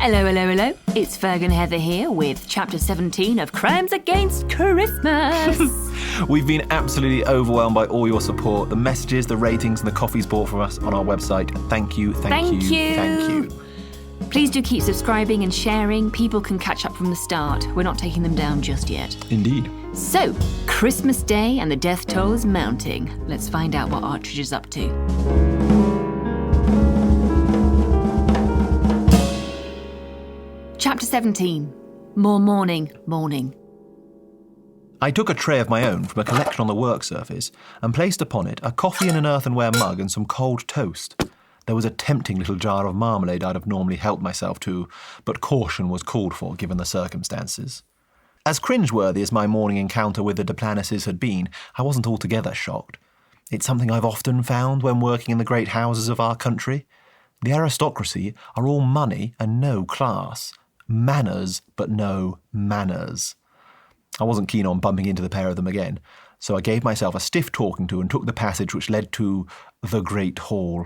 Hello. It's Ferg and Heather here with Chapter 17 of Crimes Against Christmas. We've been absolutely overwhelmed by all your support, the messages, the ratings and the coffees bought for us on our website. Thank you. Please do keep subscribing and sharing. People can catch up from the start. We're not taking them down just yet. Indeed. So, Christmas Day and the death toll is mounting. Let's find out what Artridge is up to. Chapter 17. More mourning. I took a tray of my own from a collection on the work surface and placed upon it a coffee in an earthenware mug and some cold toast. There was a tempting little jar of marmalade I'd have normally helped myself to, but caution was called for given the circumstances. As cringeworthy as my morning encounter with the Deplanesses had been, I wasn't altogether shocked. It's something I've often found when working in the great houses of our country. The aristocracy are all money and no class. Manners, but no manners. I wasn't keen on bumping into the pair of them again, so I gave myself a stiff talking to and took the passage which led to the Great Hall.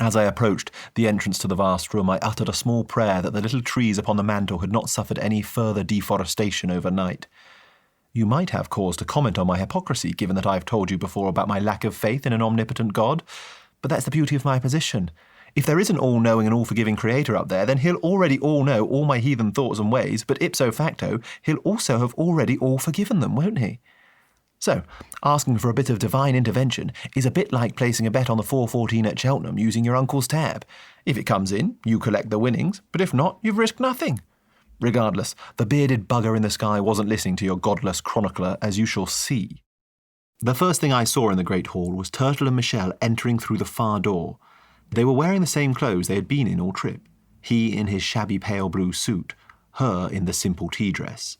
As I approached the entrance to the vast room, I uttered a small prayer that the little trees upon the mantel had not suffered any further deforestation overnight. You might have cause to comment on my hypocrisy, given that I've told you before about my lack of faith in an omnipotent God, but that's the beauty of my position. If there is an all-knowing and all-forgiving creator up there, then he'll already all know all my heathen thoughts and ways, but ipso facto, he'll also have already all forgiven them, won't he? So, asking for a bit of divine intervention is a bit like placing a bet on the 414 at Cheltenham using your uncle's tab. If it comes in, you collect the winnings, but if not, you've risked nothing. Regardless, the bearded bugger in the sky wasn't listening to your godless chronicler, as you shall see. The first thing I saw in the Great Hall was Turtle and Michelle entering through the far door. They were wearing the same clothes they had been in all trip. He in his shabby pale blue suit, her in the simple tea dress.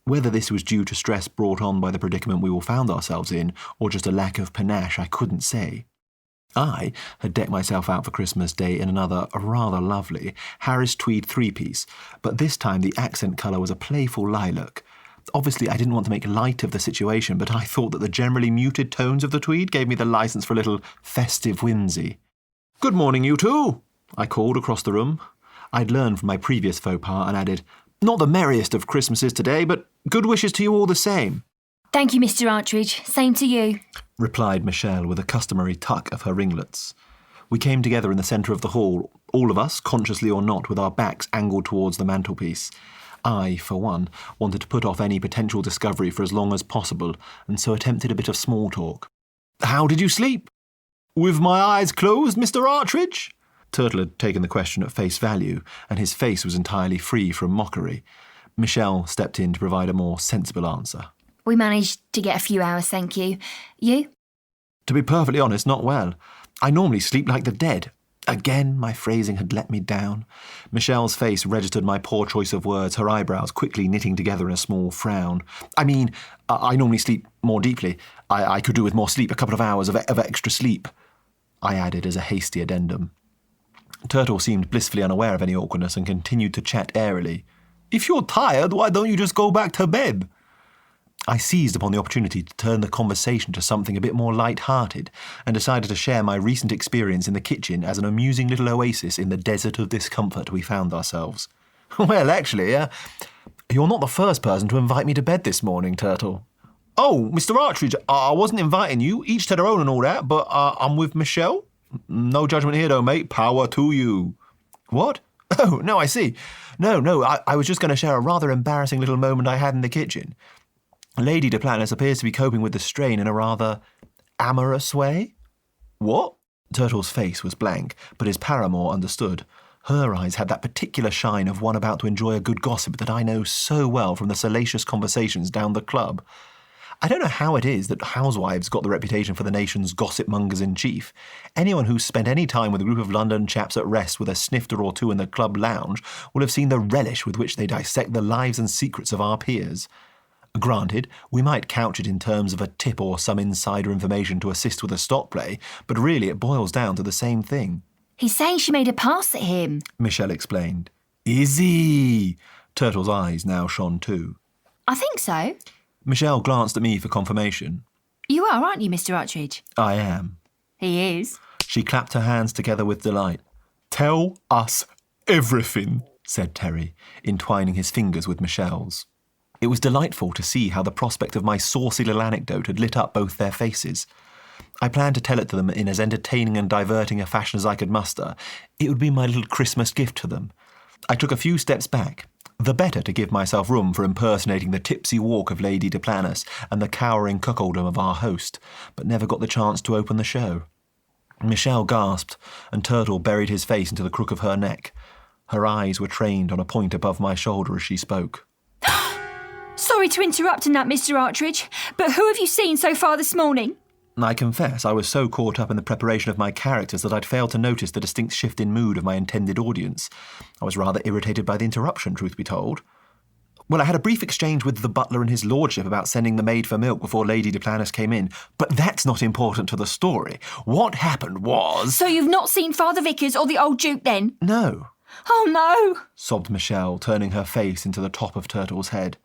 Whether this was due to stress brought on by the predicament we all found ourselves in, or just a lack of panache, I couldn't say. I had decked myself out for Christmas Day in another rather lovely Harris tweed three-piece, but this time the accent colour was a playful lilac. Obviously, I didn't want to make light of the situation, but I thought that the generally muted tones of the tweed gave me the licence for a little festive whimsy. "Good morning, you two," I called across the room. I'd learned from my previous faux pas and added, "Not the merriest of Christmases today, but good wishes to you all the same." Thank you, Mr. Artridge. Same to you, replied Michelle with a customary tuck of her ringlets. We came together in the centre of the hall, all of us, consciously or not, with our backs angled towards the mantelpiece. I, for one, wanted to put off any potential discovery for as long as possible, and so attempted a bit of small talk. "How did you sleep?" "With my eyes closed, Mr. Artridge?" Turtle had taken the question at face value, and his face was entirely free from mockery. Michelle stepped in to provide a more sensible answer. We managed to get a few hours, thank you. You? To be perfectly honest, not well. I normally sleep like the dead. Again, my phrasing had let me down. Michelle's face registered my poor choice of words, her eyebrows quickly knitting together in a small frown. I normally sleep more deeply. I could do with more sleep, a couple of hours of extra sleep, I added as a hasty addendum. Turtle seemed blissfully unaware of any awkwardness and continued to chat airily. "If you're tired, why don't you just go back to bed?" I seized upon the opportunity to turn the conversation to something a bit more light-hearted and decided to share my recent experience in the kitchen as an amusing little oasis in the desert of discomfort we found ourselves. "Well, actually, you're not the first person to invite me to bed this morning, Turtle." "Oh, Mr. Artridge, I wasn't inviting you, each to their own and all that, but I'm with Michelle. No judgment here, though, mate. Power to you." "What? Oh, no, I see. No, I was just going to share a rather embarrassing little moment I had in the kitchen. Lady Deplanus appears to be coping with the strain in a rather amorous way." "What?" Turtle's face was blank, but his paramour understood. Her eyes had that particular shine of one about to enjoy a good gossip that I know so well from the salacious conversations down the club. I don't know how it is that housewives got the reputation for the nation's gossip-mongers-in-chief. Anyone who's spent any time with a group of London chaps at rest with a snifter or two in the club lounge will have seen the relish with which they dissect the lives and secrets of our peers. Granted, we might couch it in terms of a tip or some insider information to assist with a stock play, but really it boils down to the same thing. "He's saying she made a pass at him," Michelle explained. "Is he?" Turtle's eyes now shone too. "I think so." Michelle glanced at me for confirmation. "You are, aren't you, Mr. Artridge?" "I am." "He is." She clapped her hands together with delight. "Tell us everything, said Terry, entwining his fingers with Michelle's. It was delightful to see how the prospect of my saucy little anecdote had lit up both their faces. I planned to tell it to them in as entertaining and diverting a fashion as I could muster. It would be my little Christmas gift to them. I took a few steps back, the better to give myself room for impersonating the tipsy walk of Lady de Planus and the cowering cuckoldom of our host, but never got the chance to open the show. Michelle gasped, and Turtle buried his face into the crook of her neck. Her eyes were trained on a point above my shoulder as she spoke. Sorry to interrupt in that, Mr. Artridge, but who have you seen so far this morning? I confess I was so caught up in the preparation of my characters that I'd failed to notice the distinct shift in mood of my intended audience. I was rather irritated by the interruption, truth be told. Well, I had a brief exchange with the butler and his lordship about sending the maid for milk before Lady de Planus came in, but that's not important to the story. What happened was... So you've not seen Father Vickers or the old Duke, then? No. Oh, no, sobbed Michelle, turning her face into the top of Turtle's head.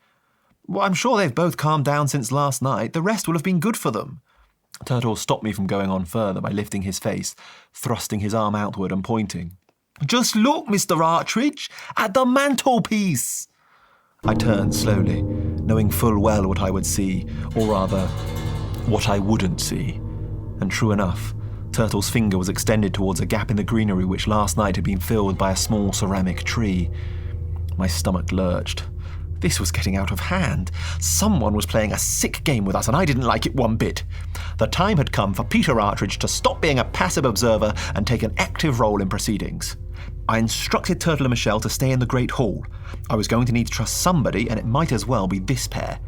Well, I'm sure they've both calmed down since last night. The rest will have been good for them. Turtle stopped me from going on further by lifting his face, thrusting his arm outward and pointing. Just look, Mr. Artridge, at the mantelpiece! I turned slowly, knowing full well what I would see, or rather, what I wouldn't see. And true enough, Turtle's finger was extended towards a gap in the greenery which last night had been filled by a small ceramic tree. My stomach lurched. This was getting out of hand. Someone was playing a sick game with us, and I didn't like it one bit. The time had come for Peter Artridge to stop being a passive observer and take an active role in proceedings. I instructed Turtle and Michelle to stay in the Great Hall. I was going to need to trust somebody, and it might as well be this pair.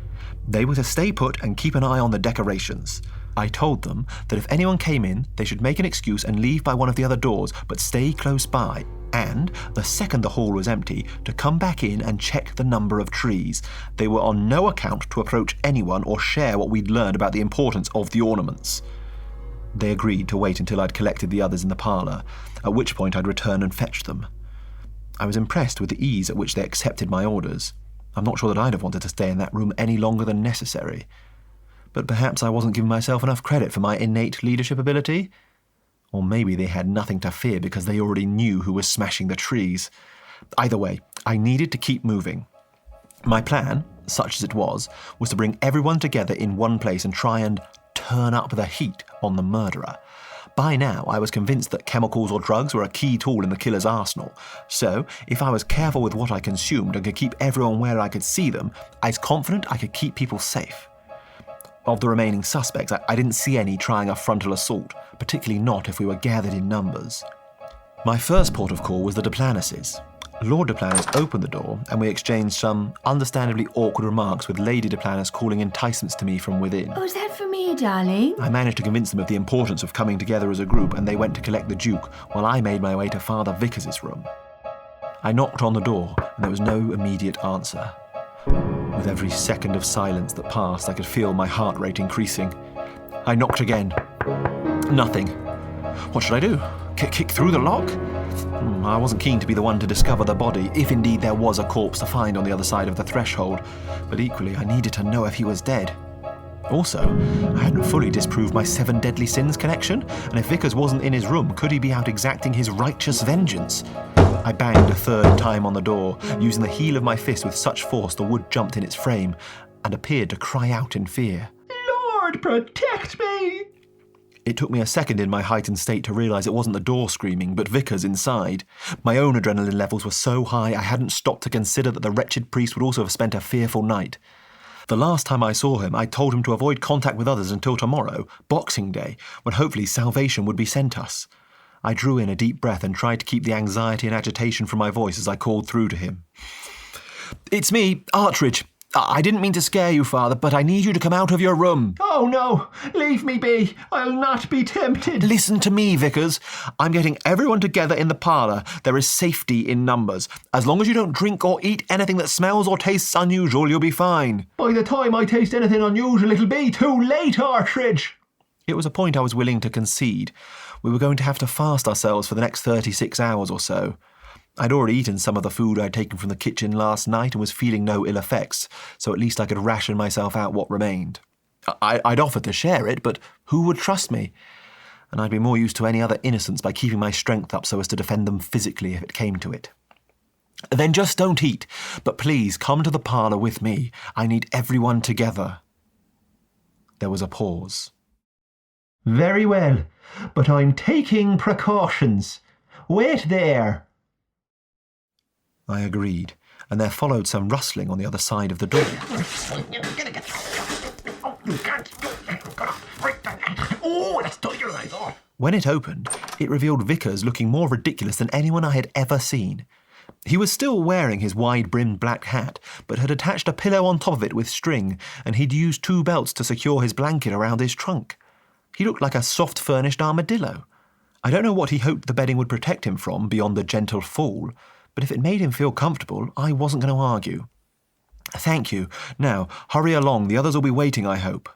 They were to stay put and keep an eye on the decorations. I told them that if anyone came in, they should make an excuse and leave by one of the other doors, but stay close by, and, the second the hall was empty, to come back in and check the number of trees. They were on no account to approach anyone or share what we'd learned about the importance of the ornaments. They agreed to wait until I'd collected the others in the parlour, at which point I'd return and fetch them. I was impressed with the ease at which they accepted my orders. I'm not sure that I'd have wanted to stay in that room any longer than necessary. But perhaps I wasn't giving myself enough credit for my innate leadership ability. Or maybe they had nothing to fear because they already knew who was smashing the trees. Either way, I needed to keep moving. My plan, such as it was to bring everyone together in one place and try and turn up the heat on the murderer. By now, I was convinced that chemicals or drugs were a key tool in the killer's arsenal. So, if I was careful with what I consumed and could keep everyone where I could see them, I was confident I could keep people safe. Of the remaining suspects, I didn't see any trying a frontal assault, particularly not if we were gathered in numbers. My first port of call was the de Planuses. Lord de Planus opened the door, and we exchanged some understandably awkward remarks with Lady de Planus calling enticements to me from within. Oh, is that for me, darling? I managed to convince them of the importance of coming together as a group, and they went to collect the Duke, while I made my way to Father Vickers' room. I knocked on the door, and there was no immediate answer. With every second of silence that passed, I could feel my heart rate increasing. I knocked again. Nothing. What should I do? Kick through the lock? I wasn't keen to be the one to discover the body, if indeed there was a corpse to find on the other side of the threshold, but equally I needed to know if he was dead. Also, I hadn't fully disproved my 7 deadly sins connection, and if Vickers wasn't in his room, could he be out exacting his righteous vengeance? I banged a third time on the door, using the heel of my fist with such force the wood jumped in its frame, and appeared to cry out in fear. Lord, protect me! It took me a second in my heightened state to realise it wasn't the door screaming, but Vickers inside. My own adrenaline levels were so high I hadn't stopped to consider that the wretched priest would also have spent a fearful night. The last time I saw him, I told him to avoid contact with others until tomorrow, Boxing Day, when hopefully salvation would be sent us. I drew in a deep breath and tried to keep the anxiety and agitation from my voice as I called through to him. "It's me, Artridge. I didn't mean to scare you, Father, but I need you to come out of your room." Oh no, leave me be. I'll not be tempted. "Listen to me, Vickers. I'm getting everyone together in the parlour. There is safety in numbers. As long as you don't drink or eat anything that smells or tastes unusual, you'll be fine." By the time I taste anything unusual, it'll be too late, Artridge. It was a point I was willing to concede. We were going to have to fast ourselves for the next 36 hours or so. I'd already eaten some of the food I'd taken from the kitchen last night and was feeling no ill effects, so at least I could ration myself out what remained. I'd offered to share it, but who would trust me? And I'd be more used to any other innocents by keeping my strength up so as to defend them physically if it came to it. Then just don't eat, but please come to the parlour with me. I need everyone together. There was a pause. Very well, but I'm taking precautions. Wait there. I agreed, and there followed some rustling on the other side of the door. Oh, that's tighter than I thought. When it opened, it revealed Vickers looking more ridiculous than anyone I had ever seen. He was still wearing his wide-brimmed black hat, but had attached a pillow on top of it with string, and he'd used 2 belts to secure his blanket around his trunk. He looked like a soft-furnished armadillo. I don't know what he hoped the bedding would protect him from beyond the gentle fall, but if it made him feel comfortable, I wasn't going to argue. Thank you. Now, hurry along. The others will be waiting, I hope.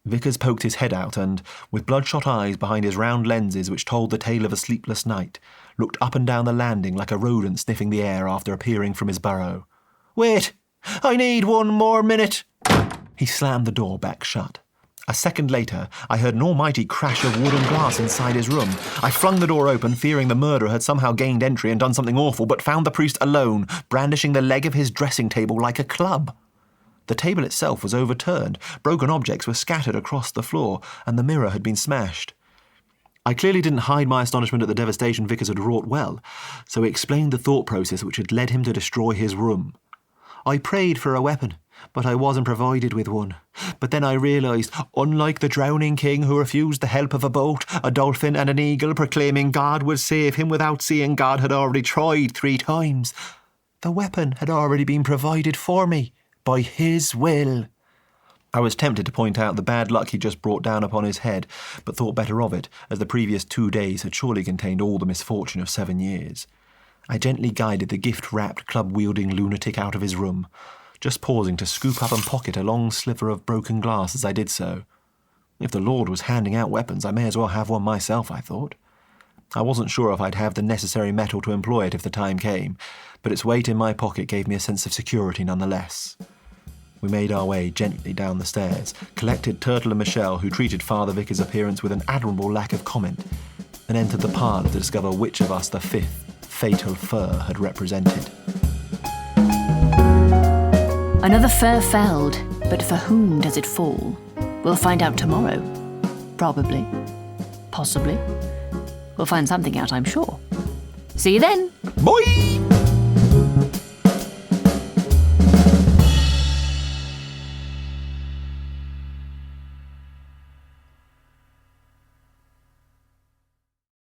Vickers poked his head out and, with bloodshot eyes behind his round lenses which told the tale of a sleepless night, looked up and down the landing like a rodent sniffing the air after appearing from his burrow. Wait! I need 1 more minute! He slammed the door back shut. A second later, I heard an almighty crash of wood and glass inside his room. I flung the door open, fearing the murderer had somehow gained entry and done something awful, but found the priest alone, brandishing the leg of his dressing table like a club. The table itself was overturned, broken objects were scattered across the floor, and the mirror had been smashed. I clearly didn't hide my astonishment at the devastation Vickers had wrought well, so he explained the thought process which had led him to destroy his room. I prayed for a weapon, but I wasn't provided with one. But then I realised, unlike the drowning king who refused the help of a boat, a dolphin and an eagle proclaiming God would save him without seeing God had already tried 3 times, the weapon had already been provided for me. By his will. I was tempted to point out the bad luck he just brought down upon his head, but thought better of it, as the previous 2 days had surely contained all the misfortune of 7 years. I gently guided the gift-wrapped, club-wielding lunatic out of his room, just pausing to scoop up and pocket a long sliver of broken glass as I did so. If the Lord was handing out weapons, I may as well have one myself, I thought. I wasn't sure if I'd have the necessary metal to employ it if the time came, but its weight in my pocket gave me a sense of security nonetheless. We made our way gently down the stairs, collected Turtle and Michelle, who treated Father Vickers' appearance with an admirable lack of comment, and entered the parlour to discover which of us the 5th fatal fir had represented. Another fir felled, but for whom does it fall? We'll find out tomorrow. Probably. Possibly. We'll find something out, I'm sure. See you then. Bye!